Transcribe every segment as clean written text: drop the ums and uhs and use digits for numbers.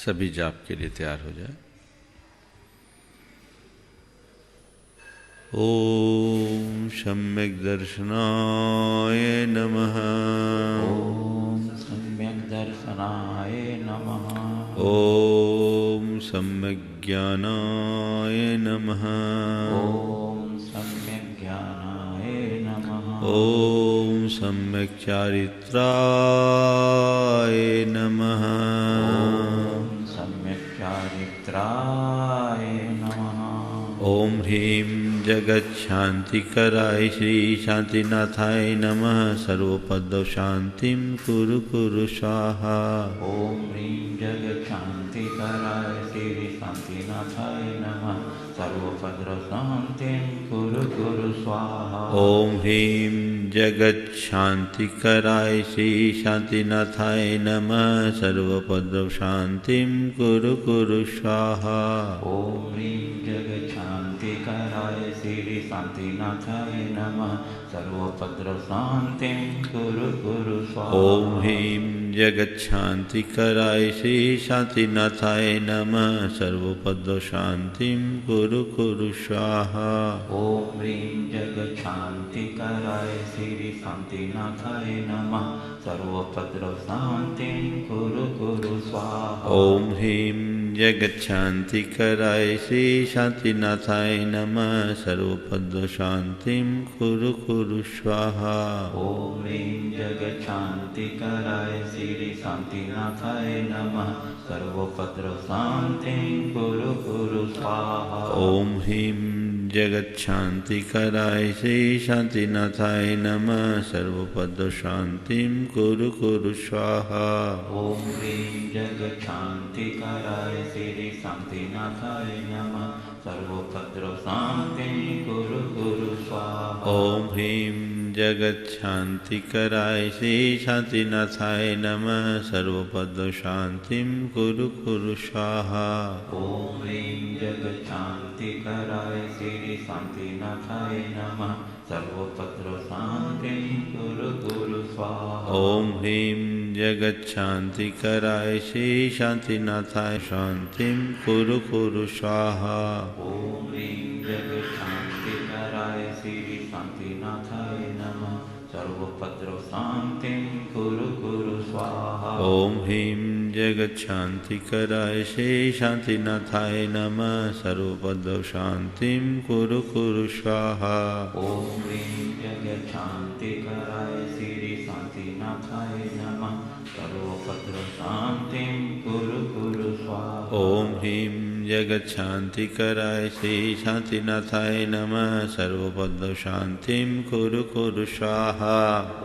सभी जाप के लिए तैयार हो जाए। ओम सम्यक दर्शनाय नमः। ओम सम्यक दर्शनाय नमः। ओम सम्यक ज्ञानाय नमः। ओम सम्यक ज्ञानाय नमः। ओम सम्यक चारित्राय नमः। ओम सम्यक चारित्राय नमः। ओम ह्रीं जगच्छान्तिकराय श्री शांतिनाथाय नमः। सर्वपद शांतिं कुरु कुरु स्वाहा। ओम ह्रीं जगच्छान्तिकराय श्री शांतिनाथाय नमः। सर्वभद्र शांतिं कुरु कुरु स्वाहा। ओम ह्रीं जगच्छान्तिकराय श्री शांतिनाथाय नमः। सर्वपद शांतिं कुरु कुरु स्वाहा। ओम ह्रीं जगच्छान्तिकराय श्री शांतिनाथाय नमः। सर्वभद्र शांतिं कुरु कुरु स्वाहा। ओम ह्रीं जगच्छान्तिकराय श्री शांतिनाथाय नमः। सर्वपद शांतिं कुरु कुरु स्वाहा। ओम ह्रीं जगच्छान्तिकराय श्री शांतिनाथाय नमः। सर्वभद्र शांतिं कुरु कुरु स्वाहा। ओम ह्रीं जगच्छान्तिकराय श्री शांतिनाथाय नमः। सर्वपद शांतिं कुरु कुरु स्वाहा। ओम ह्रीं जगच्छान्तिकराय श्री शांतिनाथाय नमः। सर्वभद्र शांतिं कुरु कुरु स्वाहा। ओम ह्रीं जगच्छान्तिकराय श्री शांतिनाथाय नमः। सर्वपद शांतिं कुरु कुरु स्वाहा। ओम ह्रीं जगच्छान्तिकराय श्री शांतिनाथाय नमः। सर्वभद्र शांतिं कुरु कुरु स्वाहा। ओम ह्रीं जगच्छान्तिकराय श्री शांतिनाथाय नमः। सर्वपद शांतिं कुरु कुरु स्वाहा। ओम ह्रीं जगच्छान्तिकराय श्री शांतिनाथाय नमः। सर्वभद्र शांतिं कुरु कुरु स्वाहा। ओम ह्रीं जगच्छान्तिकराय श्री शांतिनाथाय शांतिं कुरु कुरु स्वाहा। ओम ह्रीं जगच्छान्तिकराय श्री शांतिनाथाय नमः। सर्वभद्र शांतिं कुरु कुरु स्वाहा। ओम ह्रीं जगच्छान्तिकराय श्री शांतिनाथाय नमः। सर्वपद शांतिं कुरु कुरु स्वाहा। ओम ह्रीं जगच्छान्तिकराय श्री शांतिनाथाय नमः। सर्वभद्र शांतिं कुरु कुरु स्वाहा। ओम ह्रीं जगच्छान्तिकराय श्री शांतिनाथाय नमः। सर्वपद शांतिं कुरु कुरु स्वाहा।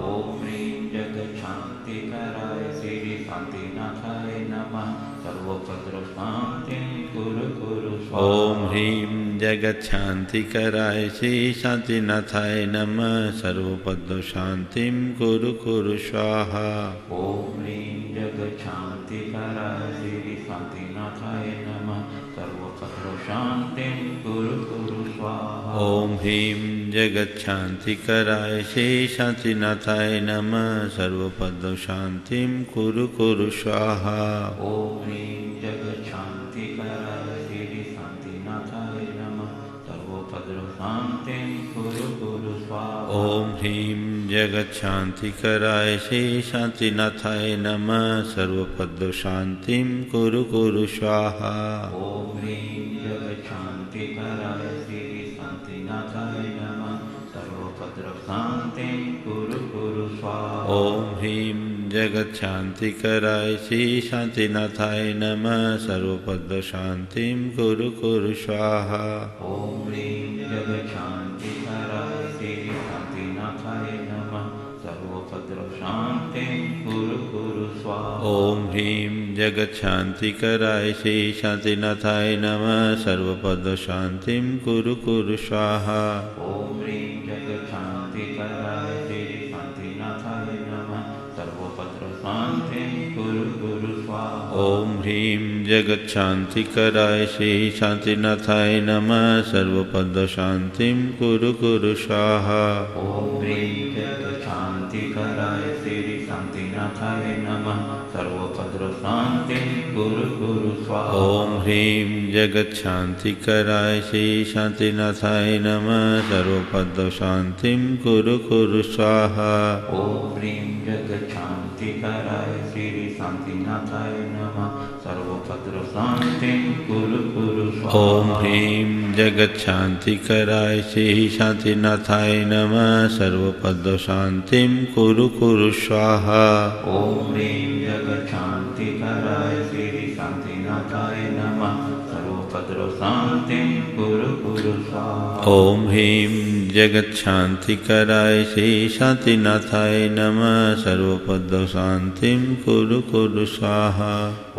ओम ह्रीं जगच्छान्तिकराय श्री शांतिनाथाय नमः। सर्वभद्र शांतिं कुरु कुरु स्वाहा। ओम ह्रीं जगच्छान्तिकराय श्री शांतिनाथाय नमः। सर्वपद शांतिं कुरु कुरु स्वाहा। ओम ह्रीं जगच्छान्तिकराय श्री शांतिनाथाय नमः। सर्वभद्र शांतिं कुरु कुरु स्वाहा। ओम ह्रीं जगच्छान्तिकराय श्री शांतिनाथाय नमः। सर्वपद शांतिं कुरु कुरु स्वाहा। ओम ह्रीं जगच्छान्तिकराय श्री शांतिनाथाय नमः। सर्वभद्र शांतिं कुरु कुरु स्वाहा। ओम ह्रीं जगच्छान्तिकराय श्री शांतिनाथाय नमः। सर्वपद शांतिं कुरु कुरु स्वाहा। ओम ह्रीं जगच्छान्तिकराय श्री शांतिनाथाय नमः। सर्वभद्र शांतिं कुरु कुरु स्वाहा। ओम ह्रीं जगच्छान्तिकराय श्री शांतिनाथाय नमः। सर्वपद शांतिं कुरु कुरु स्वाहा। ओम ह्रीं जगच्छान्तिकराय श्री शांतिनाथाय नमः। सर्वभद्र शांतिं कुरु कुरु स्वाहा। ओम ह्रीं जगच्छान्तिकराय श्री शांतिनाथाय नमः। सर्वपद शांतिं कुरु कुरु स्वाहा। ओम ह्रीं जगच्छान्तिकराय श्री शांतिनाथाय नमः। सर्वभद्र शांतिं कुरु कुरु स्वाहा। ओम ह्रीं जगच्छान्तिकराय श्री शांतिनाथाय नमः। सर्वपद शांतिं कुरु कुरु स्वाहा। ओम ह्रीं जगच्छान्तिकराय श्री शांतिनाथाय नमः। सर्वभद्र शांति कुरु कुरु स्वाहा। ओम ह्रीं जगत शांति कराय श्री शांतिनाथाय नमः सर्वपद शांतिं कुरु कुरु स्वाहा। ओम ह्रीं जगत शांति कराय श्री शांतिनाथाय नमः सर्वपद शांतिं कुरु कुरु स्वाहा। ओम ह्रीं जगत शांति कराय श्री शांतिनाथाय नमः सर्वपद शांतिं कुरु कुरु स्वाहा। ओम ह्रीं जगत शांति कराय श्री शांतिनाथाय नमः सर्वपद शांतिं कुरु कुरु स्वाहा। ओम ह्रीं जगत शांति कराय श्री शांतिनाथाय नमः सर्वपद शांतिं कुरु कुरु स्वाहा।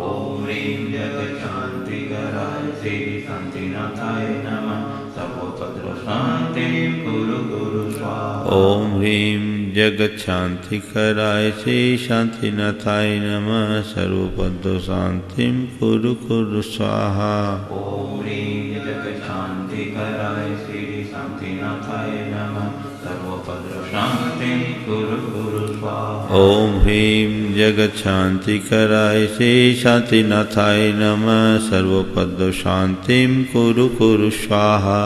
ओम ह्रीं जगत शांति कराय श्री शांतिनाथाय नमः सर्वपद शांतिं कुरु कुरु स्वाहा। ओम ह्रीं जगत शांति कराय श्री शांतिनाथाय नमः सर्वपद शांतिं कुरु कुरु स्वाहा। ओम ह्रीं जगत शांति कराय श्री शांतिनाथाय नमः सर्वपद शांतिं कुरु कुरु स्वाहा। ओम ह्रीं जगत शांति कराय श्री शांतिनाथाय नमः सर्वपद शांतिं कुरु कुरु स्वाहा।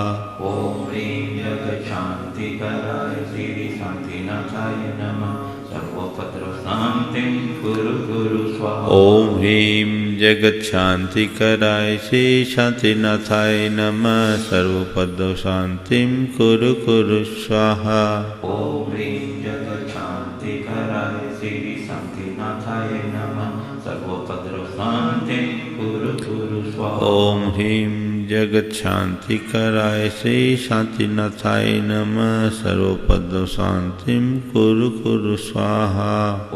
ओम ह्रीं जगत शांति कराय श्री शांतिनाथाय नमः सर्वपद शांतिं कुरु कुरु स्वाहा। ओम ह्रीं जगत शांति कराय श्री शांतिनाथाय नमः सर्वपद शांतिं कुरु कुरु स्वाहा। ओम ह्रीं जगत शांति कराय श्री शांतिनाथाय नमः सर्वपद शांतिं कुरु कुरु स्वाहा। ओम ह्रीं जगत शांति कराय श्री शांतिनाथाय नमः सर्वपद शांतिं कुरु कुरु स्वाहा।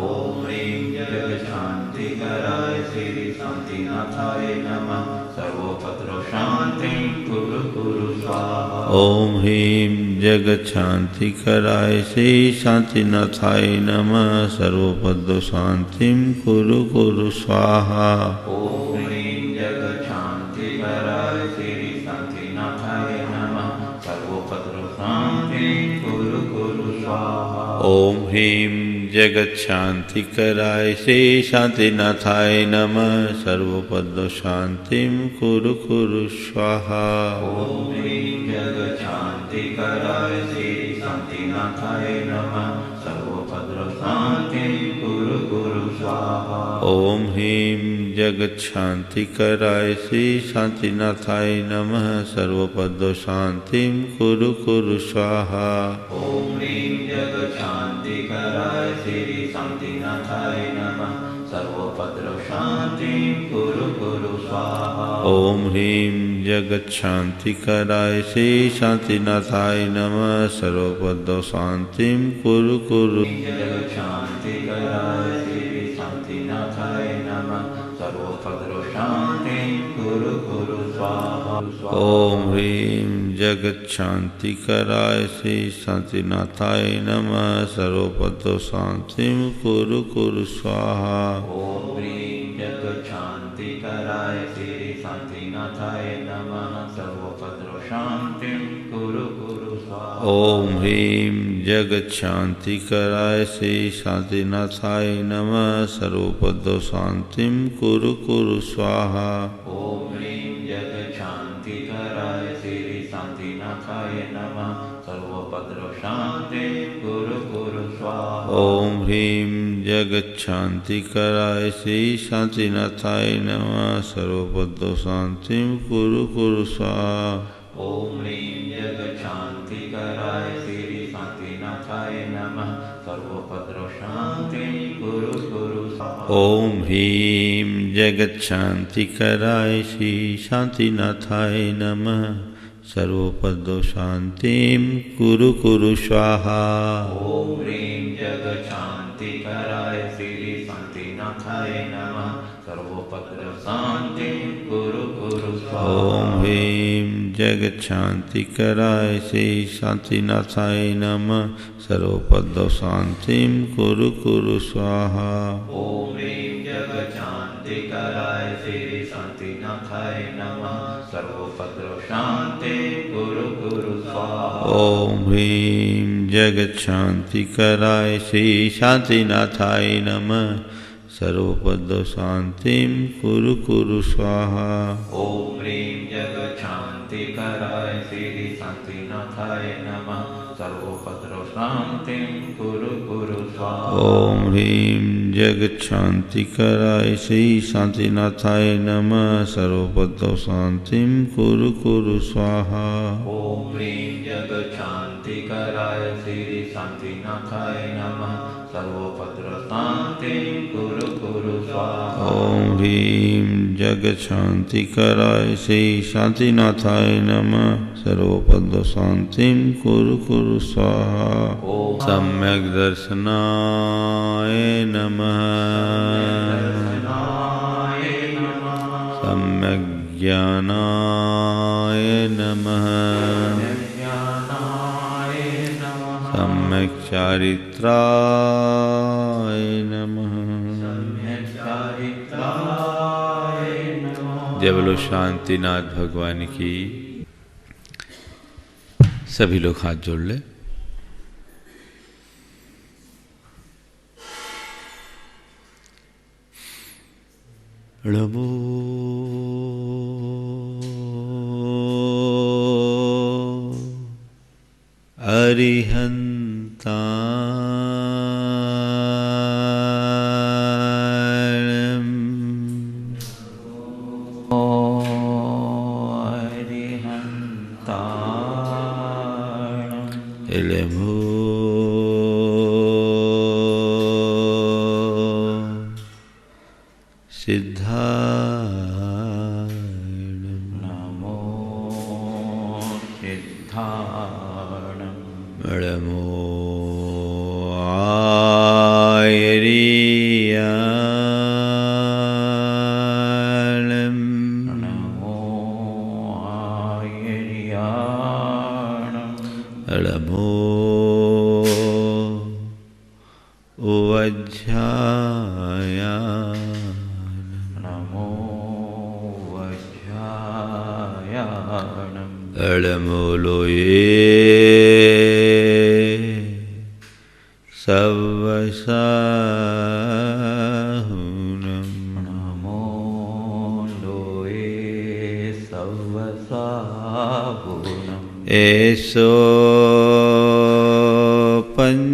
ओम ह्रीं जगत शांति कराय श्री शांतिनाथाय नमः सर्वपद शांतिं कुरु कुरु स्वाहा। ओम ह्रीं जगत शांति कराय श्री शांतिनाथाय नमः सर्वपद शांतिं कुरु कुरु स्वाहा। ओम ह्रीं जगत शांति कराय श्री शांतिनाथाय नमः सर्वपद शांतिं कुरु कुरु स्वाहा। ओम ह्रीं जगत शांति कराय श्री शांतिनाथाय नमः सर्वपद शांतिं कुरु कुरु स्वाहा। ओम ह्रीं जगत शांति कराय श्री शांतिनाथाय नमः सर्वपद शांतिं कुरु कुरु स्वाहा। ओम ह्रीं जगत शांति कराय श्री शांतिनाथाय नमः सर्वपद शांतिं कुरु कुरु स्वाहा। ओम ह्रीं जगत शांति कराय श्री शांतिनाथाय नमः सर्वपद शांतिं कुरु कुरु स्वाहा। ओम ह्रीं जगत शांति कराय श्री शांतिनाथाय नमः सर्वपद शांतिं कुरु कुरु। जगत शांति कराय श्री शांतिनाथाय नमः सर्वपद शांतिं कुरु कुरु स्वाहा। ओम ह्रीं जगत शांति कराय श्री शांतिनाथाय नमः सर्वपद शांतिं कुरु कुरु स्वाहा। ओम ह्रीं जगत शांति कराय श्री शांतिनाथाय नमः सर्वपद शांतिं कुरु कुरु स्वाहा। ओम ह्रीं जगत शांति कराय श्री शांतिनाथाय नमः सर्वपद शांतिं कुरु कुरु स्वाहा। ओम ह्रीं जगत शांति कराय श्री शांतिनाथाय नमः सर्वपद शांतिं कुरु कुरु स्वाहा। ओम ह्रीं जगत शांति कराय श्री शांतिनाथाय नमः सर्वपद शांतिं कुरु कुरु स्वाहा। ओम ह्रीं जगत शांति कराय श्री शांतिनाथाय नमः सर्वपद शांतिं कुरु कुरु स्वाहा। ओम ह्रीं जगत शांति कराय श्री शांतिनाथाय नमः सर्वपद शांतिं कुरु कुरु स्वाहा। ओम ह्रीं जगत शांति कराय श्री शांतिनाथाय नमः सर्वपद शांतिं कुरु कुरु स्वाहा। ओम ह्रीं जगत शांति कराय श्री शांतिनाथाय नमः सर्वपद शांतिं कुरु कुरु स्वाहा। ओम ह्रीं जगत शांति कराय श्री शांतिनाथाय नमः सर्वपद शांतिं कुरु कुरु स्वाहा। ओम ह्रीं जगत शांति कराय श्री शांतिनाथाय नमः सर्वपदशान्तिं कुरु कुरु स्वाहा। ॐ ह्रीं जगच्छान्तिकराय श्री शान्तिनाथाय नमः। सर्वोपद्रवशान्तिं कुरु कुरु स्वाहा। ॐ ह्रीं जगच्छान्तिकराय श्री शान्तिनाथाय नमः। सर्वपदशान्तिं कुरु कुरु स्वाहा। ॐ ह्रीं जगच्छान्तिकराय श्री शान्तिनाथाय नमः। सर्वोपद्रवशान्तिं कुरु कुरु स्वाहा। ॐ ह्रीं जगच्छान्तिकराय श्री शान्तिनाथाय नमः। सर्वपदशान्तिं कुरु कुरु स्वाहा। सम्यक् दर्शनाय नमः। सम्यक् ज्ञानाय नमः। सम्यक् चारित्राय नमः। जय बोलो शांतिनाथ भगवान की। सभी लोग हाथ जोड़ ले। नमो एसो पंचनमयारो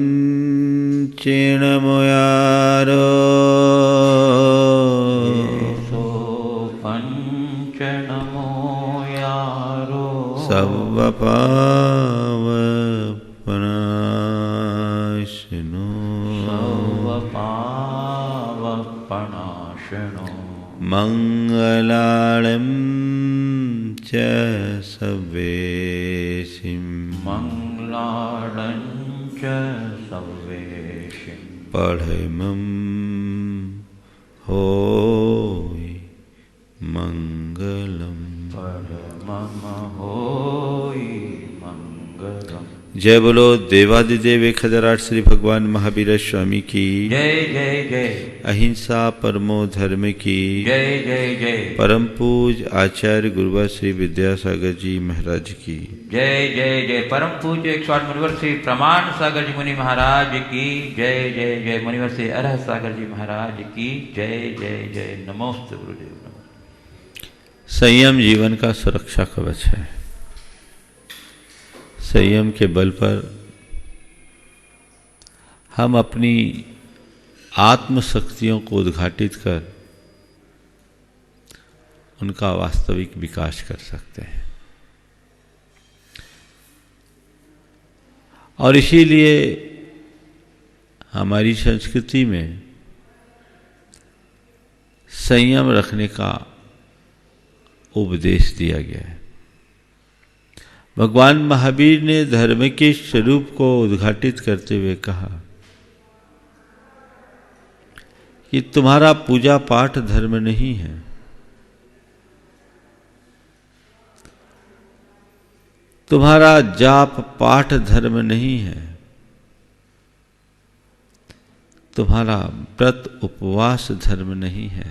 सर्वपावपनाशनो मंगलालम च सवेशिं मंगलालं च सवेशिं पढ़मं होय मंगलम परमं होय मंगलम। जय बोलो देवादिदेव 1008 श्री भगवान महावीर स्वामी की जय जय जय। अहिंसा परमो धर्म की जय जय जय। परम पूज आचार्य गुरुवर श्री विद्यासागर जी महाराज की जय जय जय। परम पूज्य 108 मुनिवर श्री प्रमाण सागर जी मुनि महाराज की जय जय जय। मुनिवर श्री अरह सागर जी महाराज की जय जय जय। नमोस्तु गुरुदेव। संयम जीवन का सुरक्षा कवच है। संयम के बल पर हम अपनी आत्म शक्तियों को उद्घाटित कर उनका वास्तविक विकास कर सकते हैं। और इसीलिए हमारी संस्कृति में संयम रखने का उपदेश दिया गया है। भगवान महावीर ने धर्म के स्वरूप को उद्घाटित करते हुए कहा कि तुम्हारा पूजा पाठ धर्म नहीं है, तुम्हारा जाप पाठ धर्म नहीं है, तुम्हारा व्रत उपवास धर्म नहीं है,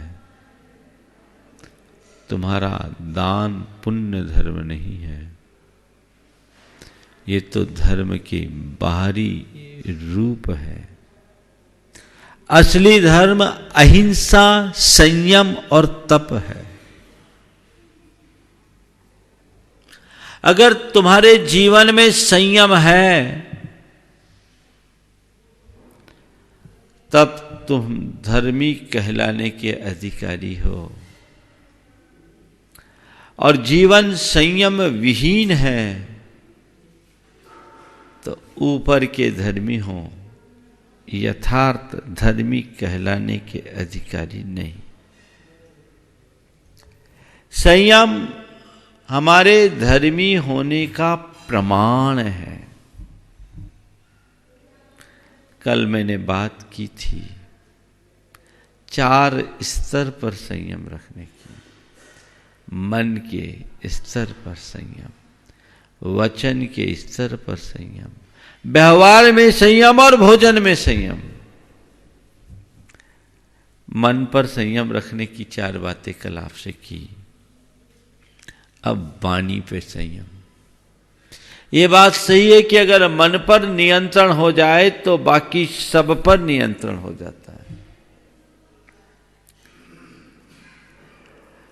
तुम्हारा दान पुण्य धर्म नहीं है। ये तो धर्म के बाहरी रूप है। असली धर्म अहिंसा, संयम और तप है। अगर तुम्हारे जीवन में संयम है तब तुम धर्मी कहलाने के अधिकारी हो, और जीवन संयम विहीन है तो ऊपर के धर्मी हो, यथार्थ धर्मी कहलाने के अधिकारी नहीं। संयम हमारे धर्मी होने का प्रमाण है। कल मैंने बात की थी 4 स्तर पर संयम रखने की। मन के स्तर पर संयम, वचन के स्तर पर संयम, व्यवहार में संयम और भोजन में संयम। मन पर संयम रखने की 4 बातें कल आपसे की। अब वाणी पे संयम। ये बात सही है कि अगर मन पर नियंत्रण हो जाए तो बाकी सब पर नियंत्रण हो जाता है।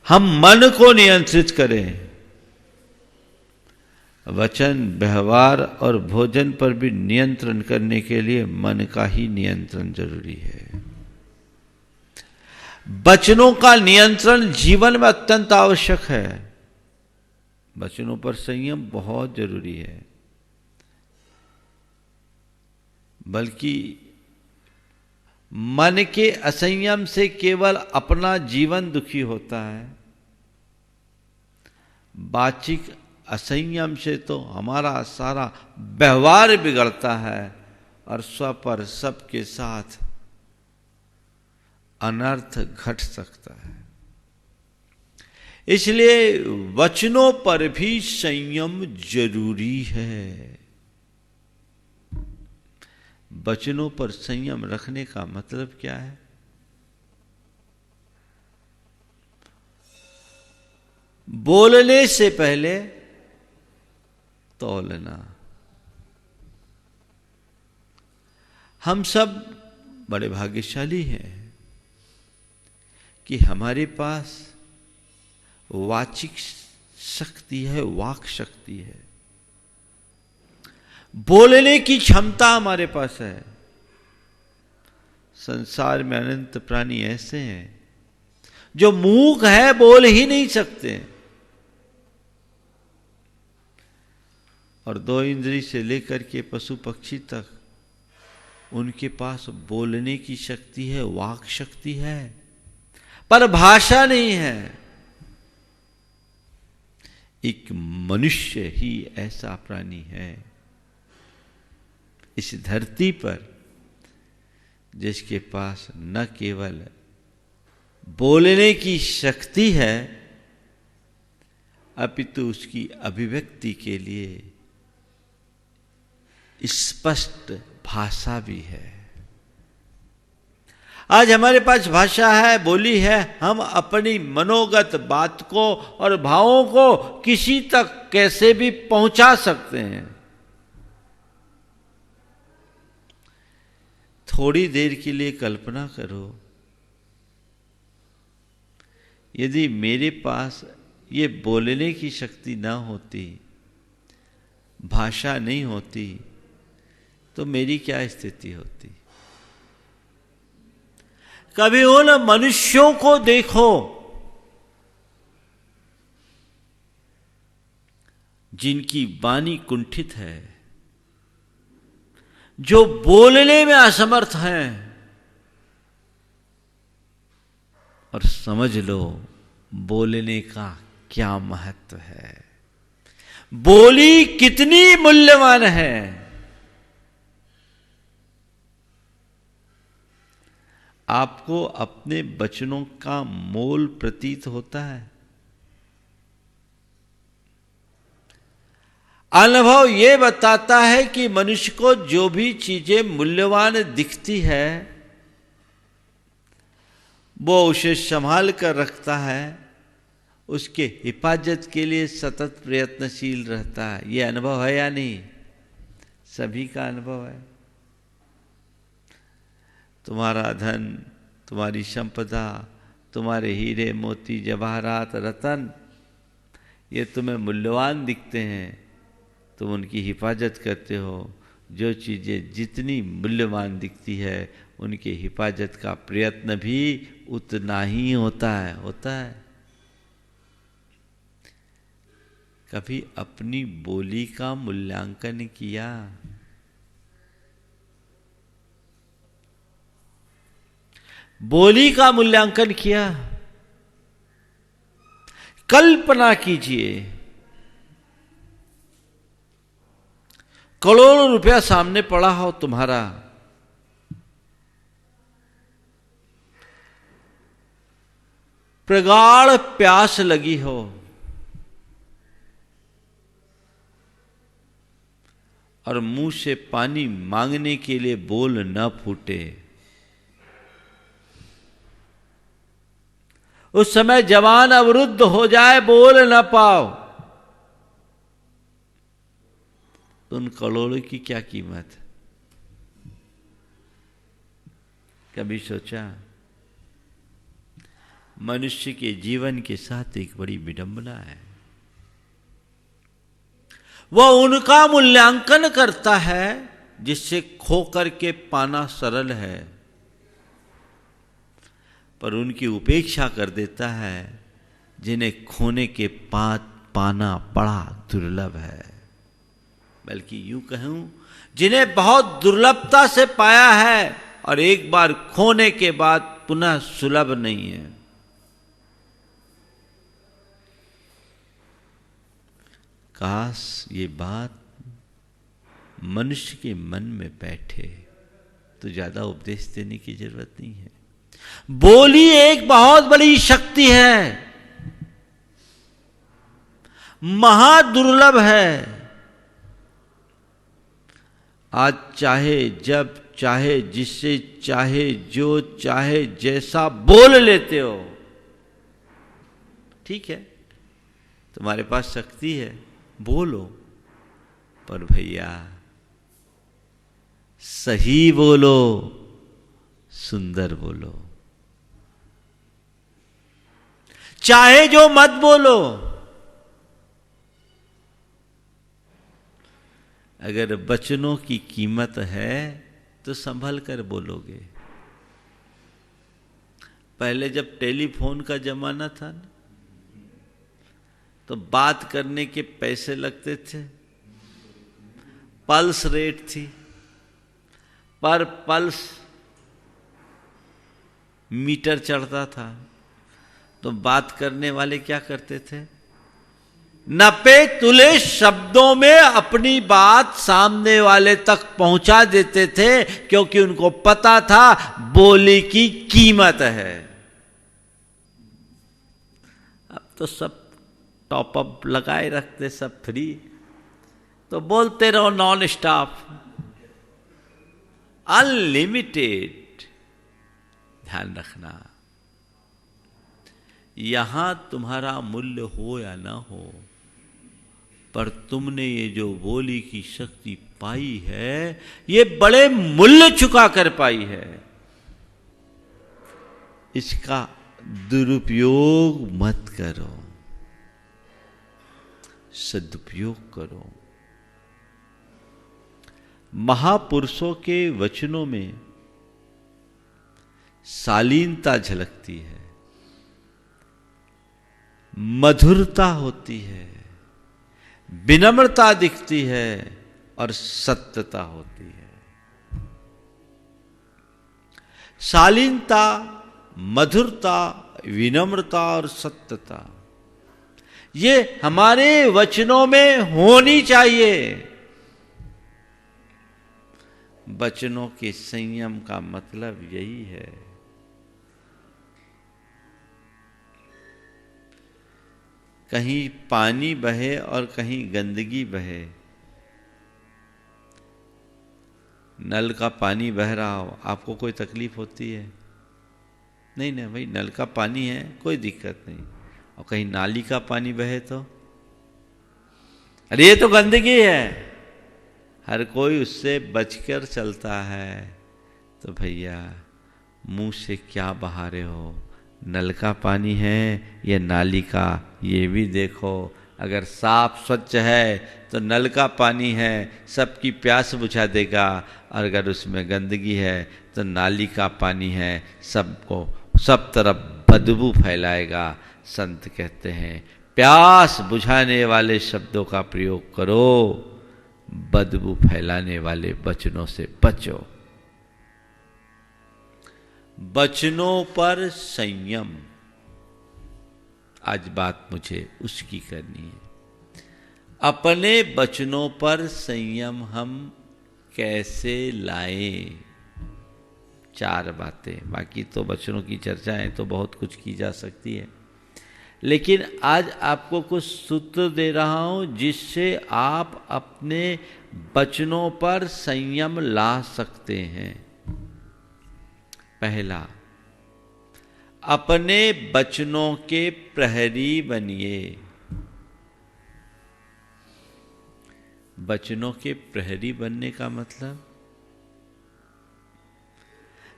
हम मन को नियंत्रित करें, वचन, व्यवहार और भोजन पर भी नियंत्रण करने के लिए मन का ही नियंत्रण जरूरी है। वचनों का नियंत्रण जीवन में अत्यंत आवश्यक है। वचनों पर संयम बहुत जरूरी है। बल्कि मन के असंयम से केवल अपना जीवन दुखी होता है। वाचिक असंयम से तो हमारा सारा व्यवहार बिगड़ता है और स्व पर सबके साथ अनर्थ घट सकता है। इसलिए वचनों पर भी संयम जरूरी है। वचनों पर संयम रखने का मतलब क्या है? बोलने से पहले तौलना। हम सब बड़े भाग्यशाली हैं कि हमारे पास वाचिक शक्ति है, वाक शक्ति है, बोलने की क्षमता हमारे पास है। संसार में अनंत प्राणी ऐसे हैं जो मूक है, बोल ही नहीं सकते, और 2 इंद्री से लेकर के पशु पक्षी तक उनके पास बोलने की शक्ति है, वाक शक्ति है, पर भाषा नहीं है। एक मनुष्य ही ऐसा प्राणी है इस धरती पर जिसके पास न केवल बोलने की शक्ति है अपितु उसकी अभिव्यक्ति के लिए स्पष्ट भाषा भी है। आज हमारे पास भाषा है, बोली है, हम अपनी मनोगत बात को और भावों को किसी तक कैसे भी पहुंचा सकते हैं। थोड़ी देर के लिए कल्पना करो, यदि मेरे पास ये बोलने की शक्ति ना होती, भाषा नहीं होती, तो मेरी क्या स्थिति होती। कभी उन मनुष्यों को देखो जिनकी वाणी कुंठित है, जो बोलने में असमर्थ हैं, और समझ लो बोलने का क्या महत्व है, बोली कितनी मूल्यवान है। आपको अपने वचनों का मोल प्रतीत होता है? अनुभव यह बताता है कि मनुष्य को जो भी चीजें मूल्यवान दिखती है वो उसे संभाल कर रखता है, उसके हिफाजत के लिए सतत प्रयत्नशील रहता है। ये अनुभव है या नहीं? सभी का अनुभव है। तुम्हारा धन, तुम्हारी संपदा, तुम्हारे हीरे मोती जवाहरात रतन, ये तुम्हें मूल्यवान दिखते हैं, तुम उनकी हिफाजत करते हो। जो चीज़ें जितनी मूल्यवान दिखती है उनकी हिफाजत का प्रयत्न भी उतना ही होता है। कभी अपनी बोली का मूल्यांकन किया? बोली का मूल्यांकन किया? कल्पना कीजिए, करोड़ों रुपया सामने पड़ा हो तुम्हारा, प्रगाढ़ प्यास लगी हो, और मुंह से पानी मांगने के लिए बोल न फूटे। उस समय जवान अवरुद्ध हो जाए, बोल न पाओ, उन करोड़ों की क्या कीमत? कभी सोचा? मनुष्य के जीवन के साथ एक बड़ी विडंबना है। वह उनका मूल्यांकन करता है जिससे खो करके पाना सरल है, पर उनकी उपेक्षा कर देता है जिन्हें खोने के बाद पाना बड़ा दुर्लभ है। बल्कि यूं कहूं, जिन्हें बहुत दुर्लभता से पाया है और एक बार खोने के बाद पुनः सुलभ नहीं है। काश ये बात मनुष्य के मन में बैठे तो ज्यादा उपदेश देने की जरूरत नहीं है। बोली एक बहुत बड़ी शक्ति है, महादुर्लभ है। आज चाहे जब चाहे जिससे चाहे जो चाहे जैसा बोल लेते हो, ठीक है, तुम्हारे पास शक्ति है, बोलो, पर भैया सही बोलो, सुंदर बोलो, चाहे जो मत बोलो। अगर वचनों की कीमत है तो संभल कर बोलोगे। पहले जब टेलीफोन का जमाना था ना, तो बात करने के पैसे लगते थे, पल्स रेट थी, पर पल्स मीटर चढ़ता था। तो बात करने वाले क्या करते थे? नपे तुले शब्दों में अपनी बात सामने वाले तक पहुंचा देते थे, क्योंकि उनको पता था बोली की कीमत है। अब तो सब टॉप अप लगाए रखते, सब फ्री, तो बोलते रहो नॉन स्टॉप, अनलिमिटेड। ध्यान रखना, यहां तुम्हारा मूल्य हो या ना हो, पर तुमने ये जो बोली की शक्ति पाई है, ये बड़े मूल्य चुका कर पाई है। इसका दुरुपयोग मत करो, सदुपयोग करो। महापुरुषों के वचनों में शालीनता झलकती है, मधुरता होती है, विनम्रता दिखती है और सत्यता होती है। शालीनता, मधुरता, विनम्रता और सत्यता, ये हमारे वचनों में होनी चाहिए। वचनों के संयम का मतलब यही है। कहीं पानी बहे और कहीं गंदगी बहे। नल का पानी बह रहा हो, आपको कोई तकलीफ होती है? नहीं ना भाई, नल का पानी है, कोई दिक्कत नहीं। और कहीं नाली का पानी बहे तो अरे ये तो गंदगी है, हर कोई उससे बचकर चलता है। तो भैया मुंह से क्या बहा रहे हो, नल का पानी है या नाली का, ये भी देखो। अगर साफ स्वच्छ है तो नल का पानी है, सबकी प्यास बुझा देगा, और अगर उसमें गंदगी है तो नाली का पानी है, सबको सब तरफ बदबू फैलाएगा। संत कहते हैं प्यास बुझाने वाले शब्दों का प्रयोग करो, बदबू फैलाने वाले वचनों से बचो। वचनों पर संयम, आज बात मुझे उसकी करनी है। अपने वचनों पर संयम हम कैसे लाएं, 4 बातें। बाकी तो वचनों की चर्चाएं तो बहुत कुछ की जा सकती है, लेकिन आज आपको कुछ सूत्र दे रहा हूं जिससे आप अपने वचनों पर संयम ला सकते हैं। पहला, अपने वचनों के प्रहरी बनिए। वचनों के प्रहरी बनने का मतलब,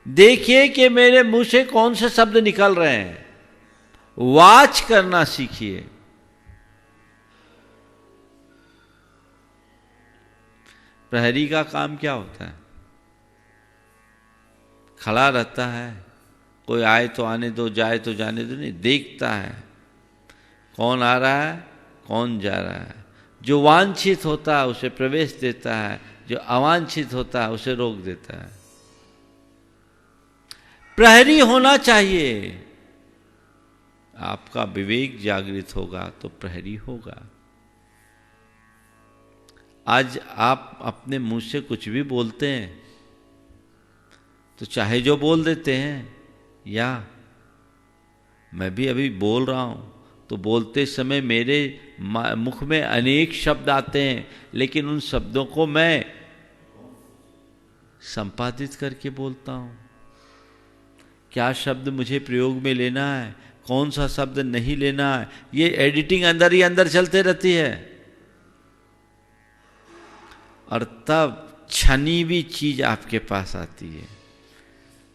देखिए कि मेरे मुंह से कौन से शब्द निकल रहे हैं, वाच करना सीखिए। प्रहरी का काम क्या होता है? खड़ा रहता है, कोई आए तो आने दो, जाए तो जाने दो, नहीं, देखता है कौन आ रहा है कौन जा रहा है। जो वांछित होता है उसे प्रवेश देता है, जो अवांछित होता है उसे रोक देता है। प्रहरी होना चाहिए। आपका विवेक जागृत होगा तो प्रहरी होगा। आज आप अपने मुंह से कुछ भी बोलते हैं तो चाहे जो बोल देते हैं, या मैं भी अभी बोल रहा हूं तो बोलते समय मेरे मुख में अनेक शब्द आते हैं, लेकिन उन शब्दों को मैं संपादित करके बोलता हूं। क्या शब्द मुझे प्रयोग में लेना है, कौन सा शब्द नहीं लेना है, ये एडिटिंग अंदर ही अंदर चलते रहती है। और तब छनी हुई चीज आपके पास आती है,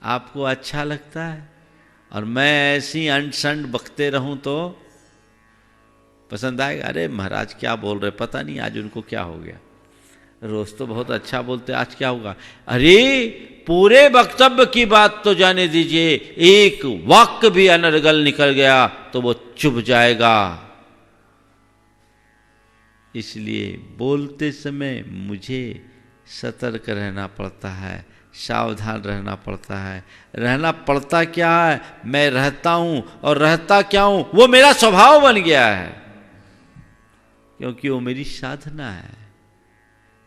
आपको अच्छा लगता है, और मैं ऐसी अंट संट बकते रहूं तो पसंद आएगा। अरे महाराज क्या बोल रहे, पता नहीं आज उनको क्या हो गया, रोज तो बहुत अच्छा बोलते, आज क्या होगा। अरे पूरे वक्तव्य की बात तो जाने दीजिए, एक वाक्य भी अनर्गल निकल गया तो वो चुप जाएगा। इसलिए बोलते समय मुझे सतर्क रहना पड़ता है, सावधान रहना पड़ता है। रहना पड़ता क्या है, मैं रहता हूं, और रहता क्या हूं वो मेरा स्वभाव बन गया है, क्योंकि वो मेरी साधना है।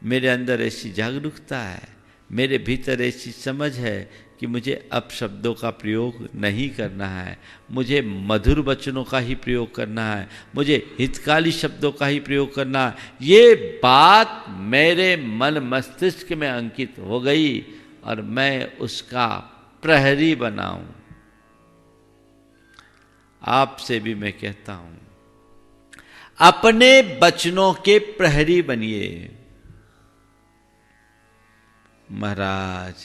मेरे अंदर ऐसी जागरूकता है, मेरे भीतर ऐसी समझ है कि मुझे अपशब्दों का प्रयोग नहीं करना है, मुझे मधुर वचनों का ही प्रयोग करना है, मुझे हितकाली शब्दों का ही प्रयोग करना है। ये बात मेरे मन मस्तिष्क में अंकित हो गई और मैं उसका प्रहरी बनाऊं। आपसे भी मैं कहता हूं, अपने वचनों के प्रहरी बनिए। महाराज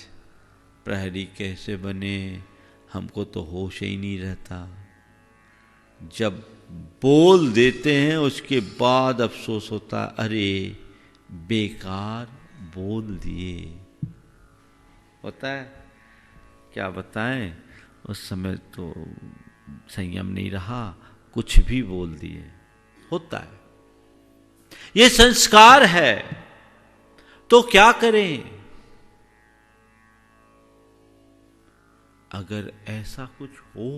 प्रहरी कैसे बने, हमको तो होश ही नहीं रहता। जब बोल देते हैं उसके बाद अफसोस होता, अरे बेकार बोल दिए। होता है, क्या बताएं, उस समय तो संयम नहीं रहा, कुछ भी बोल दिए। होता है, ये संस्कार है, तो क्या करें। अगर ऐसा कुछ हो,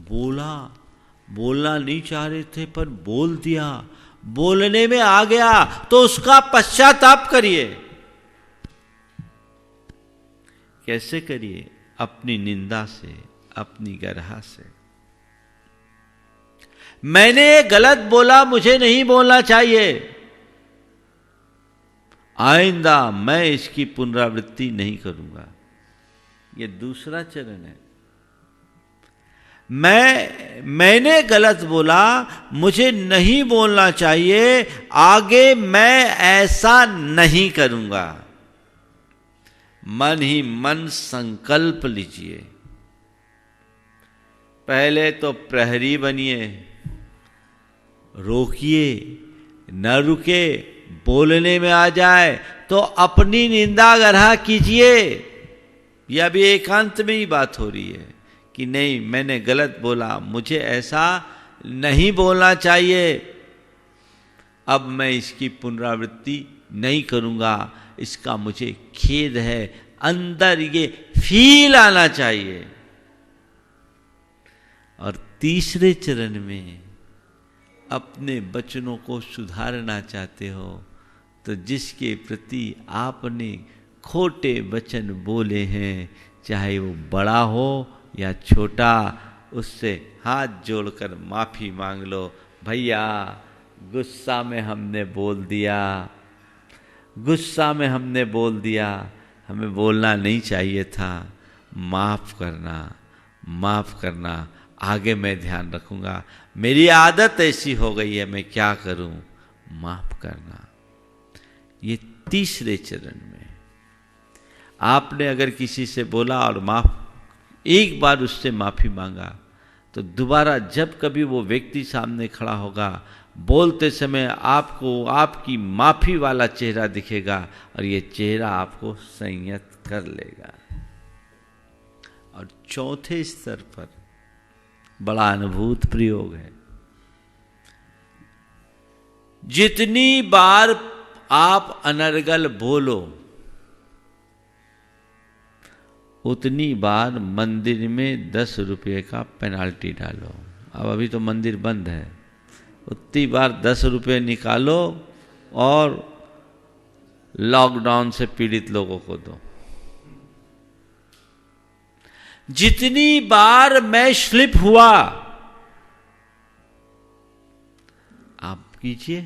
बोलना नहीं चाह रहे थे पर बोल दिया, बोलने में आ गया, तो उसका पश्चाताप करिए। कैसे करिए? अपनी निंदा से, अपनी गरहा से। मैंने गलत बोला, मुझे नहीं बोलना चाहिए, आइंदा मैं इसकी पुनरावृत्ति नहीं करूंगा। ये दूसरा चरण है। मैंने गलत बोला, मुझे नहीं बोलना चाहिए, आगे मैं ऐसा नहीं करूंगा। मन ही मन संकल्प लीजिए। पहले तो प्रहरी बनिए, रोकिए, न रुके, बोलने में आ जाए तो अपनी निंदा गढ़ा कीजिए। यह भी एकांत में ही बात हो रही है कि नहीं, मैंने गलत बोला, मुझे ऐसा नहीं बोलना चाहिए, अब मैं इसकी पुनरावृत्ति नहीं करूंगा, इसका मुझे खेद है, अंदर ये फील आना चाहिए। और तीसरे चरण में अपने वचनों को सुधारना चाहते हो तो जिसके प्रति आपने खोटे वचन बोले हैं, चाहे वो बड़ा हो या छोटा, उससे हाथ जोड़कर माफी मांग लो। भैया गुस्सा में हमने बोल दिया, गुस्सा में हमने बोल दिया, हमें बोलना नहीं चाहिए था, माफ करना, माफ करना, आगे मैं ध्यान रखूंगा, मेरी आदत ऐसी हो गई है, मैं क्या करूं, माफ करना। ये तीसरे चरण में आपने अगर किसी से बोला और एक बार उससे माफी मांगा तो दोबारा जब कभी वो व्यक्ति सामने खड़ा होगा, बोलते समय आपको आपकी माफी वाला चेहरा दिखेगा और ये चेहरा आपको संयत कर लेगा। और चौथे स्तर पर बड़ा अनुभूत प्रयोग है। जितनी बार आप अनर्गल बोलो उतनी बार मंदिर में 10 रुपये का पेनाल्टी डालो। अब अभी तो मंदिर बंद है, उतनी बार 10 रुपये निकालो और लॉकडाउन से पीड़ित लोगों को दो। जितनी बार मैं स्लिप हुआ आप कीजिए,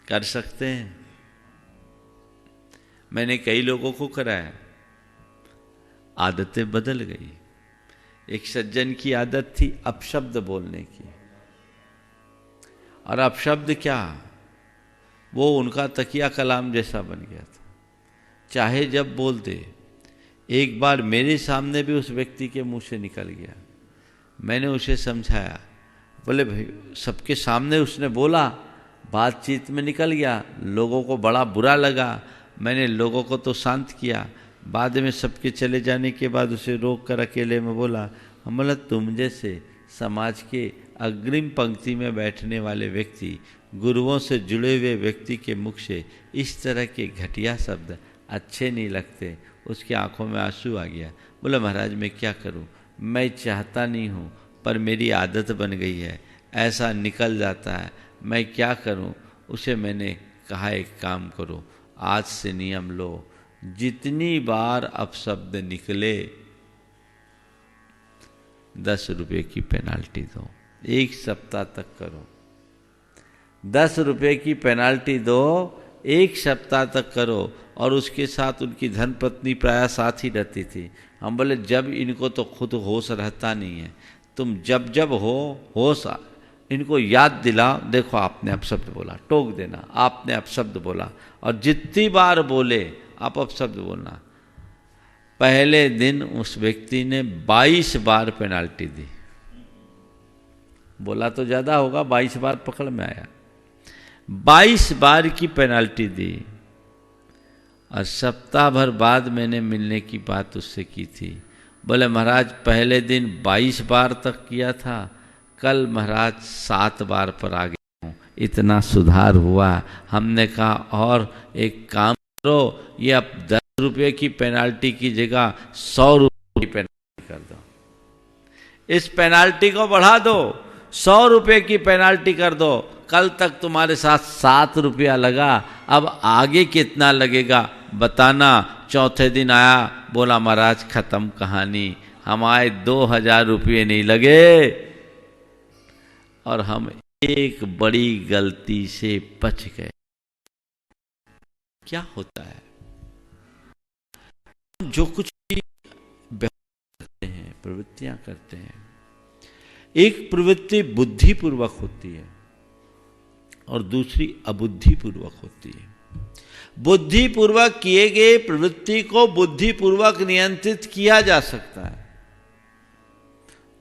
कर सकते हैं। मैंने कई लोगों को कराया, आदतें बदल गई। एक सज्जन की आदत थी अपशब्द बोलने की, और अपशब्द क्या, वो उनका तकिया कलाम जैसा बन गया था। चाहे जब बोलते, एक बार मेरे सामने भी उस व्यक्ति के मुंह से निकल गया, मैंने उसे समझाया, बोले भाई सबके सामने उसने बोला, बातचीत में निकल गया, लोगों को बड़ा बुरा लगा, मैंने लोगों को तो शांत किया, बाद में सबके चले जाने के बाद उसे रोक कर अकेले में बोला, हम बोला तुम जैसे समाज के अग्रिम पंक्ति में बैठने वाले व्यक्ति, गुरुओं से जुड़े हुए व्यक्ति के मुख से इस तरह के घटिया शब्द अच्छे नहीं लगते। उसकी आंखों में आंसू आ गया। बोला महाराज मैं क्या करूं, मैं चाहता नहीं हूं पर मेरी आदत बन गई है, ऐसा निकल जाता है, मैं क्या करूं। उसे मैंने कहा एक काम करो, आज से नियम लो, जितनी बार अपशब्द निकले 10 रुपये की पेनाल्टी दो। 1 सप्ताह तक करो, 10 रुपये की पेनाल्टी दो, 1 सप्ताह तक करो। और उसके साथ उनकी धर्मपत्नी प्रायः साथ ही रहती थी। हम बोले जब इनको तो खुद होश रहता नहीं है, तुम जब जब होश इनको याद दिलाओ, देखो आपने अपशब्द बोला, टोक देना आपने अपशब्द बोला, और जितनी बार बोले आप अपशब्द बोलना। पहले दिन उस व्यक्ति ने 22 बार पेनाल्टी दी। बोला तो ज्यादा होगा, 22 बार पकड़ में आया, 22 बार की पेनाल्टी दी। और सप्ताह भर बाद मैंने मिलने की बात उससे की थी। बोले महाराज पहले दिन 22 बार तक किया था, कल महाराज 7 बार पर आ गया हूँ, इतना सुधार हुआ। हमने कहा और एक काम करो, ये अब 10 रुपये की पेनाल्टी की जगह 100 रुपये की पेनाल्टी कर दो, इस पेनाल्टी को बढ़ा दो, 100 रुपये की पेनाल्टी कर दो। कल तक तुम्हारे साथ 7 रुपया लगा, अब आगे कितना लगेगा बताना। चौथे दिन आया, बोला महाराज खत्म कहानी, हमारे 2000 रुपये नहीं लगे और हम एक बड़ी गलती से बच गए। क्या होता है, जो कुछ भी करते हैं, प्रवृत्तियां करते हैं, एक प्रवृत्ति बुद्धिपूर्वक होती है और दूसरी अबुद्धिपूर्वक होती है। बुद्धिपूर्वक किए गए प्रवृत्ति को बुद्धिपूर्वक नियंत्रित किया जा सकता है।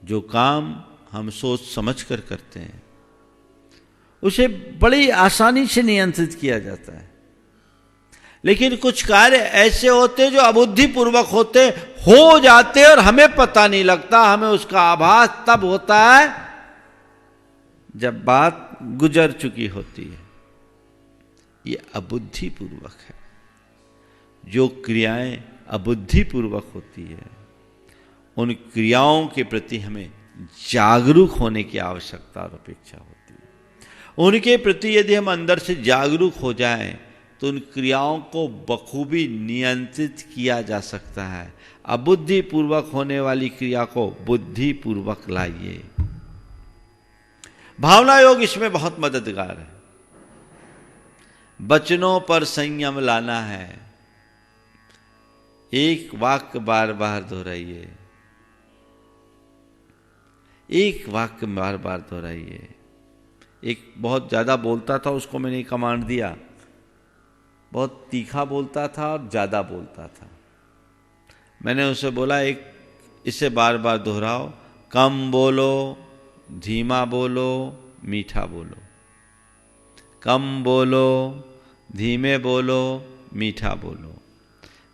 जो काम हम सोच समझ कर करते हैं उसे बड़ी आसानी से नियंत्रित किया जाता है, लेकिन कुछ कार्य ऐसे होते जो अबुद्धिपूर्वक होते, हो जाते और हमें पता नहीं लगता। हमें उसका आभास तब होता है जब बात गुजर चुकी होती है। ये अबुद्धिपूर्वक है। जो क्रियाएं अबुद्धिपूर्वक होती है उन क्रियाओं के प्रति हमें जागरूक होने की आवश्यकता और अपेक्षा होती है। उनके प्रति यदि हम अंदर से जागरूक हो जाएं तो उन क्रियाओं को बखूबी नियंत्रित किया जा सकता है। अबुद्धिपूर्वक होने वाली क्रिया को बुद्धिपूर्वक लाइए। भावना योग इसमें बहुत मददगार है। वचनों पर संयम लाना है। एक वाक्य बार बार दोहराइए, एक वाक्य बार बार दोहराइए। एक बहुत ज्यादा बोलता था, उसको मैंने कमांड दिया, बहुत तीखा बोलता था और ज्यादा बोलता था। मैंने उसे बोला एक इसे बार बार दोहराओ, कम बोलो, धीमा बोलो, मीठा बोलो। कम बोलो, धीमे बोलो, मीठा बोलो।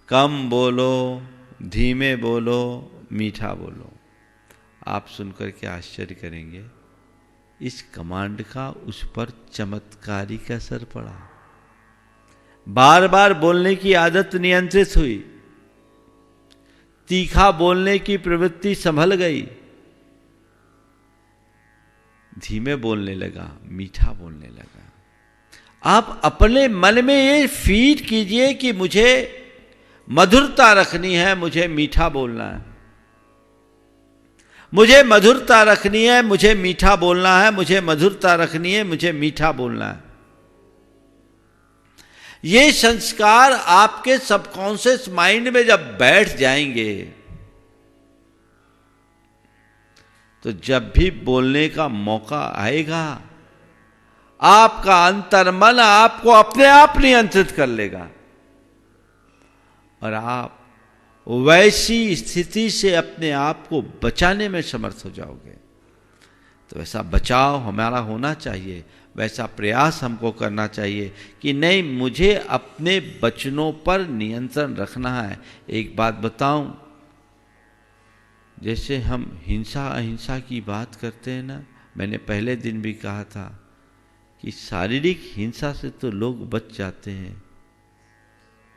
कम बोलो, धीमे बोलो, मीठा बोलो। आप सुनकर के आश्चर्य करेंगे, इस कमांड का उस पर चमत्कारिक असर पड़ा। बार बार बोलने की आदत नियंत्रित हुई, तीखा बोलने की प्रवृत्ति संभल गई, धीमे बोलने लगा, मीठा बोलने लगा। आप अपने मन में ये फीड कीजिए कि मुझे मधुरता रखनी है, मुझे मीठा बोलना है, मुझे मधुरता रखनी है, मुझे मीठा बोलना है, मुझे मधुरता रखनी है, मुझे मीठा बोलना है। ये संस्कार आपके सबकॉन्शियस माइंड में जब बैठ जाएंगे तो जब भी बोलने का मौका आएगा आपका अंतर्मन आपको अपने आप नियंत्रित कर लेगा और आप वैसी स्थिति से अपने आप को बचाने में समर्थ हो जाओगे। तो वैसा बचाव हमारा होना चाहिए, वैसा प्रयास हमको करना चाहिए कि नहीं, मुझे अपने वचनों पर नियंत्रण रखना है। एक बात बताऊं, जैसे हम हिंसा अहिंसा की बात करते हैं ना, मैंने पहले दिन भी कहा था कि शारीरिक हिंसा से तो लोग बच जाते हैं,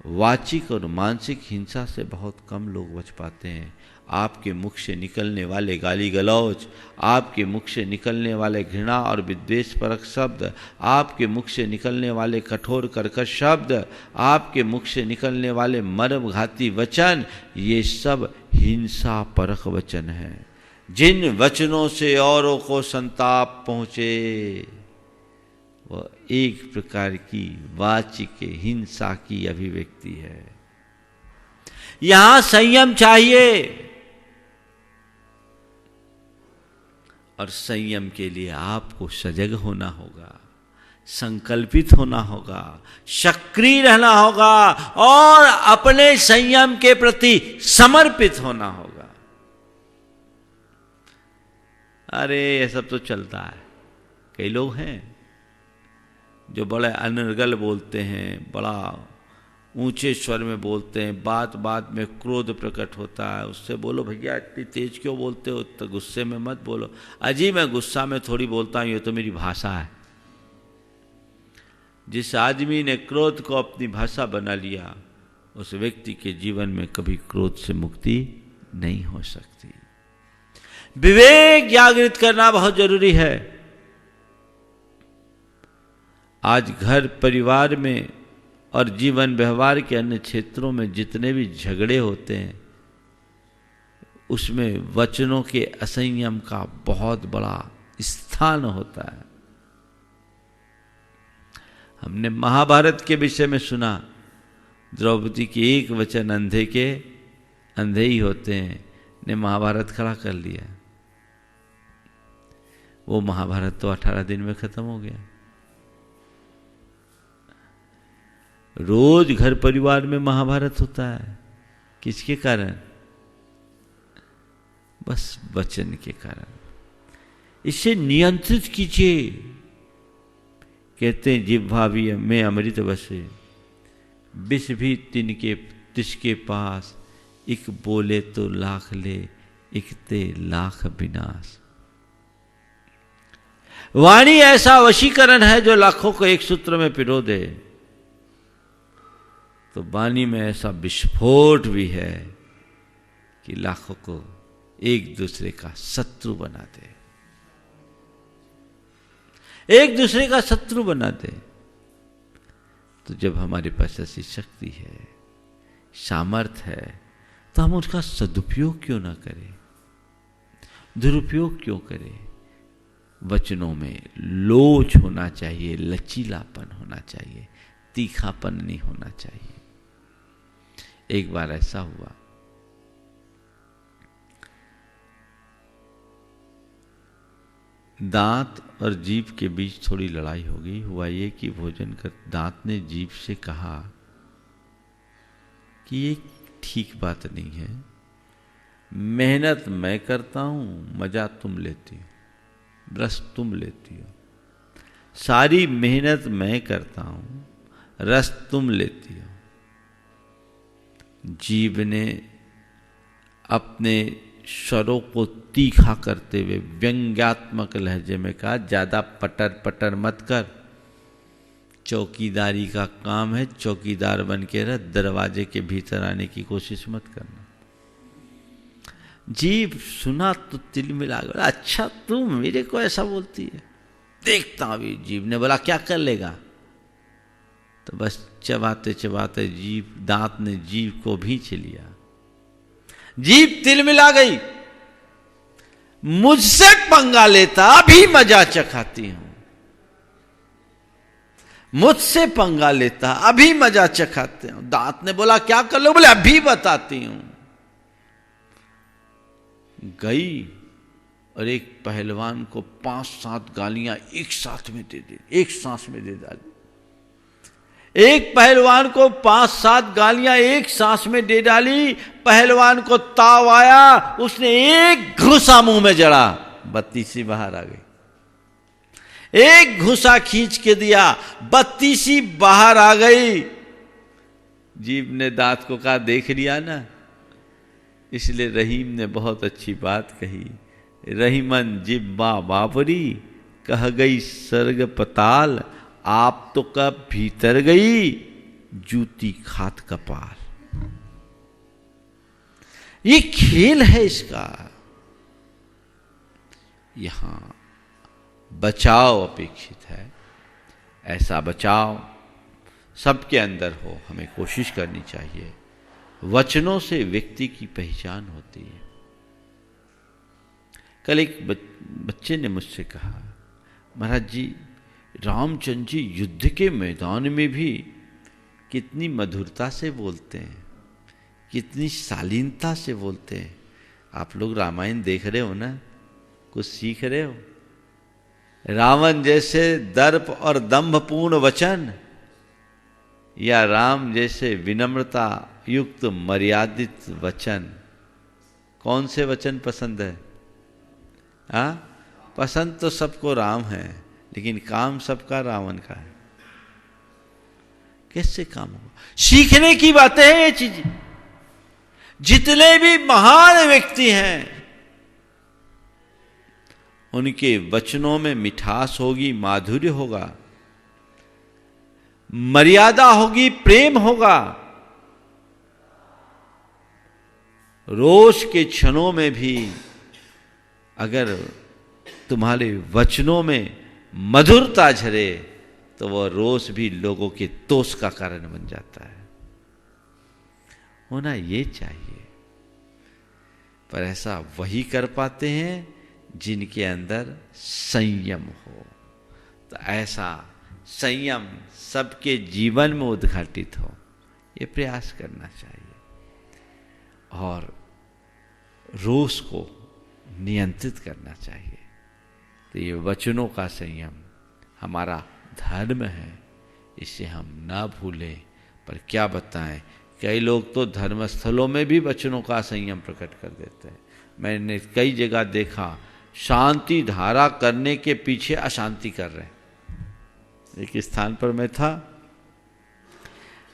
वाचिक और मानसिक हिंसा से बहुत कम लोग बच पाते हैं। आपके मुख से निकलने वाले गाली गलौज, आपके मुख से निकलने वाले घृणा और विद्वेषपरक शब्द, आपके मुख से निकलने वाले कठोर कर्कश शब्द, आपके मुख से निकलने वाले मर्मघाती वचन, ये सब हिंसा परक वचन हैं। जिन वचनों से औरों को संताप पहुंचे वह एक प्रकार की वाचिक हिंसा की अभिव्यक्ति है। यहां संयम चाहिए और संयम के लिए आपको सजग होना होगा, संकल्पित होना होगा, सक्रिय रहना होगा और अपने संयम के प्रति समर्पित होना होगा। अरे ये सब तो चलता है। कई लोग हैं जो बड़े अनर्गल बोलते हैं, बड़ा ऊंचे स्वर में बोलते हैं, बात बात में क्रोध प्रकट होता है। उससे बोलो भैया इतनी तेज क्यों बोलते हो, तो गुस्से में मत बोलो। अजी मैं गुस्सा में थोड़ी बोलता हूँ, ये तो मेरी भाषा है। जिस आदमी ने क्रोध को अपनी भाषा बना लिया उस व्यक्ति के जीवन में कभी क्रोध से मुक्ति नहीं हो सकती। विवेक जागृत करना बहुत जरूरी है। आज घर परिवार में और जीवन व्यवहार के अन्य क्षेत्रों में जितने भी झगड़े होते हैं उसमें वचनों के असंयम का बहुत बड़ा स्थान होता है। हमने महाभारत के विषय में सुना, द्रौपदी के एक वचन अंधे के अंधे ही होते हैं ने महाभारत खड़ा कर लिया। वो महाभारत तो 18 दिन में खत्म हो गया। रोज घर परिवार में महाभारत होता है, किसके कारण? बस वचन के कारण। इसे नियंत्रित कीजिए। कहते हैं जिह्वा भी में अमृत बसे, विष भी तिसके पास, एक बोले तो लाख ले, एक ते लाख विनाश। वाणी ऐसा वशीकरण है जो लाखों को एक सूत्र में पिरो दे। तो वाणी में ऐसा विस्फोट भी है कि लाखों को एक दूसरे का शत्रु बना दे, एक दूसरे का शत्रु बना दे। तो जब हमारे पास ऐसी शक्ति है, सामर्थ्य है, तो हम उसका सदुपयोग क्यों ना करें, दुरुपयोग क्यों करें? वचनों में लोच होना चाहिए, लचीलापन होना चाहिए, तीखापन नहीं होना चाहिए। एक बार ऐसा हुआ, दांत और जीभ के बीच थोड़ी लड़ाई हो गई। हुआ ये कि भोजन कर दांत ने जीभ से कहा कि ये ठीक बात नहीं है, मेहनत मैं करता हूं, मजा तुम लेती हो, रस तुम लेती हो। सारी मेहनत मैं करता हूं, रस तुम लेती हो। जीभ ने अपने स्वरों को तीखा करते हुए व्यंग्यात्मक लहजे में कहा, ज्यादा पटर पटर मत कर, चौकीदारी का काम है, चौकीदार बन के रह, दरवाजे के भीतर आने की कोशिश मत करना। जीभ सुना तो तिल मिला गया, अच्छा तू मेरे को ऐसा बोलती है, देखता अभी। जीभ ने बोला क्या कर लेगा? तो बस चबाते चबाते जीभ, दांत ने जीभ को भींच लिया, जीभ तिल मिला गई। मुझसे पंगा लेता अभी मजा चखाती हूं, मुझसे पंगा लेता अभी मजा चखाते हूं। दांत ने बोला क्या कर लो? बोले अभी बताती हूं। गई और एक पहलवान को 5-7 गालियां एक साथ में दे दी, एक सांस में दे डाली। एक पहलवान को 5-7 गालियां एक सांस में दे डाली। पहलवान को ताव आया, उसने एक घुसा मुंह में जड़ा, बत्तीसी बाहर आ गई। एक घुसा खींच के दिया, बत्तीसी बाहर आ गई। जीभ ने दांत को कहा देख लिया ना। इसलिए रहीम ने बहुत अच्छी बात कही, रहीमन जिब्बा बाबरी, कह गई सर्ग पताल, आप तो कब भीतर गई, जूती खात कपाल। ये खेल है इसका। यहां बचाव अपेक्षित है। ऐसा बचाव सबके अंदर हो, हमें कोशिश करनी चाहिए। वचनों से व्यक्ति की पहचान होती है। कल एक बच्चे ने मुझसे कहा, महाराज जी रामचंद्र जी युद्ध के मैदान में भी कितनी मधुरता से बोलते हैं, कितनी शालीनता से बोलते हैं। आप लोग रामायण देख रहे हो ना, कुछ सीख रहे हो? रावण जैसे दर्प और दंभपूर्ण वचन, या राम जैसे विनम्रता युक्त मर्यादित वचन, कौन से वचन पसंद है? पसंद तो सबको राम है, लेकिन काम सबका रावण का है। कैसे काम होगा? सीखने की बातें हैं ये चीज। जितने भी महान व्यक्ति हैं उनके वचनों में मिठास होगी, माधुर्य होगा, मर्यादा होगी, प्रेम होगा। रोष के क्षणों में भी अगर तुम्हारे वचनों में मधुरता झरे तो वह रोष भी लोगों के तोष का कारण बन जाता है। होना ये चाहिए। पर ऐसा वही कर पाते हैं जिनके अंदर संयम हो। तो ऐसा संयम सबके जीवन में उद्घाटित हो, ये प्रयास करना चाहिए। और रोष को नियंत्रित करना चाहिए। तो ये वचनों का संयम हमारा धर्म है, इसे हम ना भूलें पर क्या बताएं, कई लोग तो धर्मस्थलों में भी वचनों का संयम प्रकट कर देते हैं। मैंने कई जगह देखा, शांति धारा करने के पीछे अशांति कर रहे हैं। एक स्थान पर मैं था,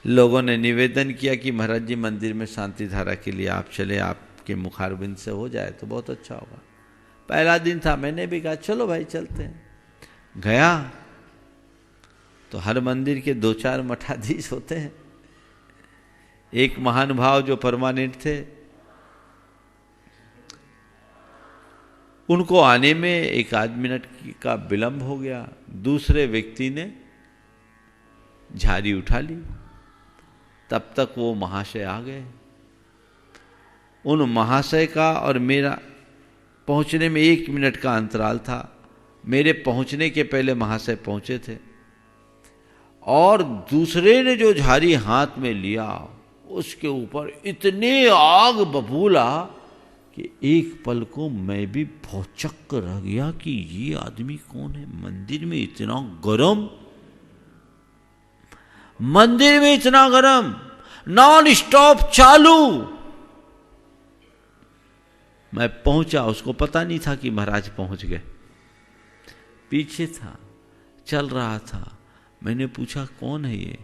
लोगों ने निवेदन किया कि महाराज जी मंदिर में शांति धारा के लिए आप चले, आपके मुखारबिंद से हो जाए तो बहुत अच्छा होगा। पहला दिन था, मैंने भी कहा चलो भाई चलते हैं। गया तो हर मंदिर के 2-4 मठाधीश होते हैं। एक महानुभाव जो परमानेंट थे, उनको आने में 1-8 मिनट का विलंब हो गया। दूसरे व्यक्ति ने झाड़ी उठा ली, तब तक वो महाशय आ गए। उन महाशय का और मेरा पहुंचने में 1 मिनट का अंतराल था। मेरे पहुंचने के पहले महाशय पहुंचे थे, और दूसरे ने जो झाड़ी हाथ में लिया उसके ऊपर इतने आग बबूला कि एक पल को मैं भी भौचक्क रह गया कि ये आदमी कौन है। मंदिर में इतना गरम, मंदिर में इतना गरम, नॉन स्टॉप चालू। मैं पहुंचा, उसको पता नहीं था कि महाराज पहुंच गए। पीछे था, चल रहा था। मैंने पूछा कौन है ये?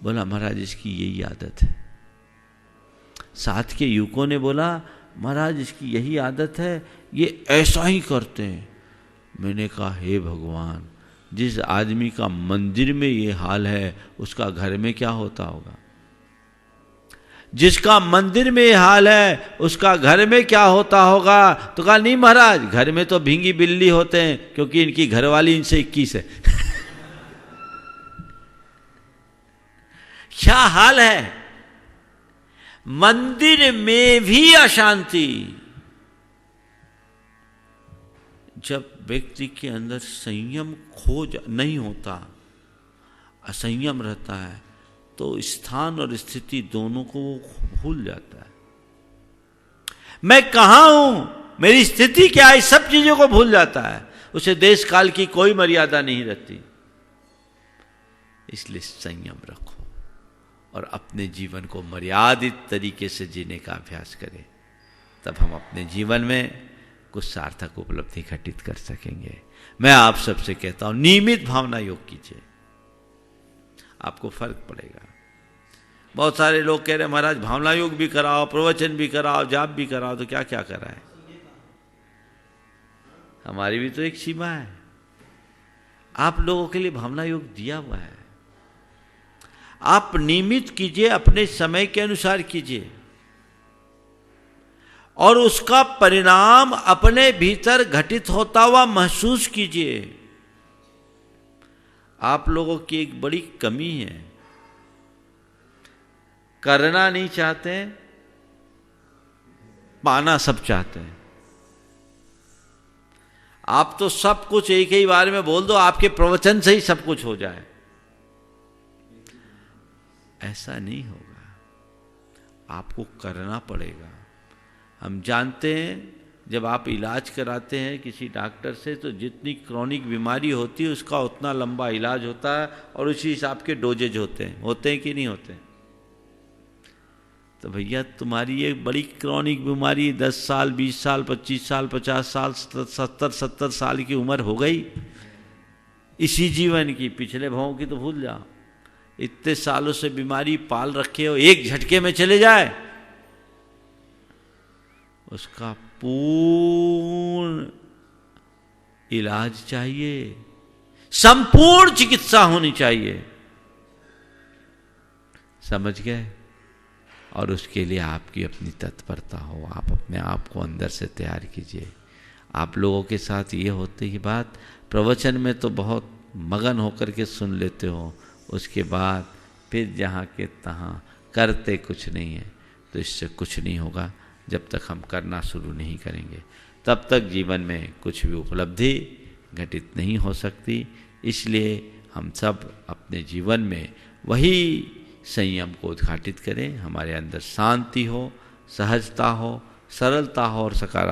बोला महाराज इसकी यही आदत है। साथ के युवकों ने बोला महाराज इसकी यही आदत है, ये ऐसा ही करते हैं। मैंने कहा हे भगवान, जिस आदमी का मंदिर में ये हाल है उसका घर में क्या होता होगा। जिसका मंदिर में ये हाल है उसका घर में क्या होता होगा। तो कहा नहीं महाराज, घर में तो भींगी बिल्ली होते हैं क्योंकि इनकी घरवाली इनसे 21 है। क्या हाल है, मंदिर में भी अशांति। जब व्यक्ति के अंदर संयम नहीं होता, असंयम रहता है, तो स्थान और स्थिति दोनों को वो भूल जाता है। मैं कहां हूं, मेरी स्थिति क्या है, सब चीजों को भूल जाता है। उसे देश काल की कोई मर्यादा नहीं रहती। इसलिए संयम रखो और अपने जीवन को मर्यादित तरीके से जीने का अभ्यास करें, तब हम अपने जीवन में कुछ सार्थक उपलब्धि घटित कर सकेंगे। मैं आप सबसे कहता हूं नियमित भावना योग कीजिए, आपको फर्क पड़ेगा। बहुत सारे लोग कह रहे हैं महाराज भावना योग भी कराओ, प्रवचन भी कराओ, जाप भी कराओ, तो क्या क्या कराए। हमारी भी तो एक सीमा है। आप लोगों के लिए भावना योग दिया हुआ है, आप नियमित कीजिए, अपने समय के अनुसार कीजिए, और उसका परिणाम अपने भीतर घटित होता हुआ महसूस कीजिए। आप लोगों की एक बड़ी कमी है, करना नहीं चाहते, पाना सब चाहते हैं। आप तो सब कुछ एक ही बार में बोल दो, आपके प्रवचन से ही सब कुछ हो जाए। ऐसा नहीं होगा, आपको करना पड़ेगा। हम जानते हैं जब आप इलाज कराते हैं किसी डॉक्टर से, तो जितनी क्रॉनिक बीमारी होती है उसका उतना लंबा इलाज होता है और उसी हिसाब के डोजेज होते हैं कि नहीं होते। तो भैया तुम्हारी ये बड़ी क्रॉनिक बीमारी 10 साल 20 साल 25 साल 50 साल 70 साल की उम्र हो गई इसी जीवन की, पिछले भावों की तो भूल जाओ। इतने सालों से बीमारी पाल रखे हो, एक झटके में चले जाए, उसका पूर्ण इलाज चाहिए, संपूर्ण चिकित्सा होनी चाहिए। समझ गए? और उसके लिए आपकी अपनी तत्परता हो, आप अपने आप को अंदर से तैयार कीजिए। आप लोगों के साथ ये होती ही बात, प्रवचन में तो बहुत मगन होकर के सुन लेते हो, उसके बाद फिर जहाँ के तहाँ करते कुछ नहीं है। तो इससे कुछ नहीं होगा। जब तक हम करना शुरू नहीं करेंगे तब तक जीवन में कुछ भी उपलब्धि घटित नहीं हो सकती। इसलिए हम सब अपने जीवन में वही संयम को उद्घाटित करें, हमारे अंदर शांति हो, सहजता हो, सरलता हो और सकारात्मक